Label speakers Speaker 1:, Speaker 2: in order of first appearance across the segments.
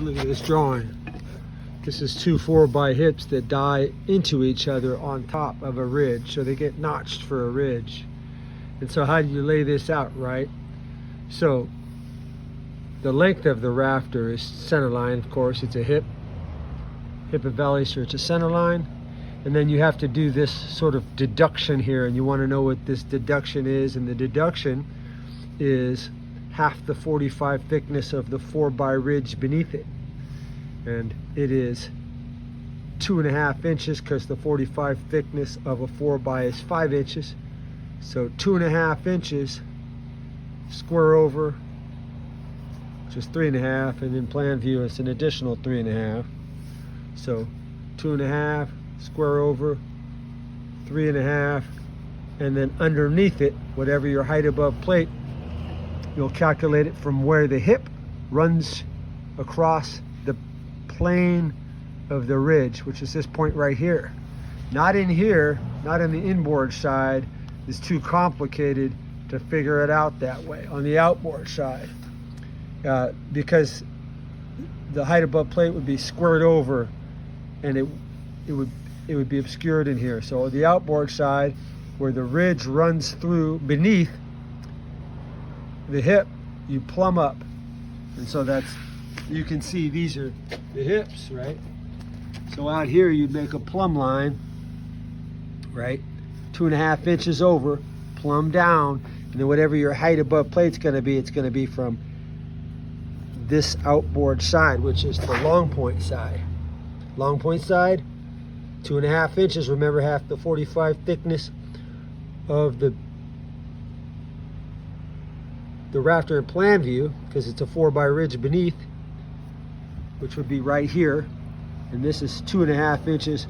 Speaker 1: Look at this drawing. This is two 4x hips that die into each other on top of a ridge, so they get notched for a ridge. And so how do you lay this out, right? So the length of the rafter is center line, of course. It's a hip and valley, so it's a center line. And then you have to do this sort of deduction here, and you want to know what this deduction is. And the deduction is half the 45 thickness of the 4x ridge beneath it. And it is 2.5 inches, because the 45 thickness of a 4x is 5 inches. So 2.5 inches, square over, which is 3.5, and in plan view it's an additional 3.5. So 2.5, square over, 3.5, and then underneath it, whatever your height above plate, you'll calculate it from where the hip runs across the plane of the ridge, which is this point right here. Not in here, not on the inboard side. It's too complicated to figure it out that way on the outboard side, because the height above plate would be squared over, and it would be obscured in here. So the outboard side, where the ridge runs through beneath the hip, you plumb up. And so that's, you can see these are the hips, right? So out here you'd make a plumb line, right? 2.5 inches over, plumb down, and then whatever your height above plate's gonna be, it's gonna be from this outboard side, which is the long point side. Long point side, 2.5 inches, remember half the 45 thickness of the rafter in plan view, because it's a 4x ridge beneath, which would be right here. And this is 2.5 inches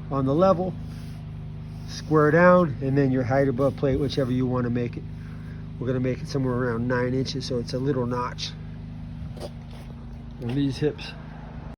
Speaker 1: on the level, square down, and then your height above plate, whichever you want to make it. We're going to make it somewhere around 9 inches, so it's a little notch on these hips.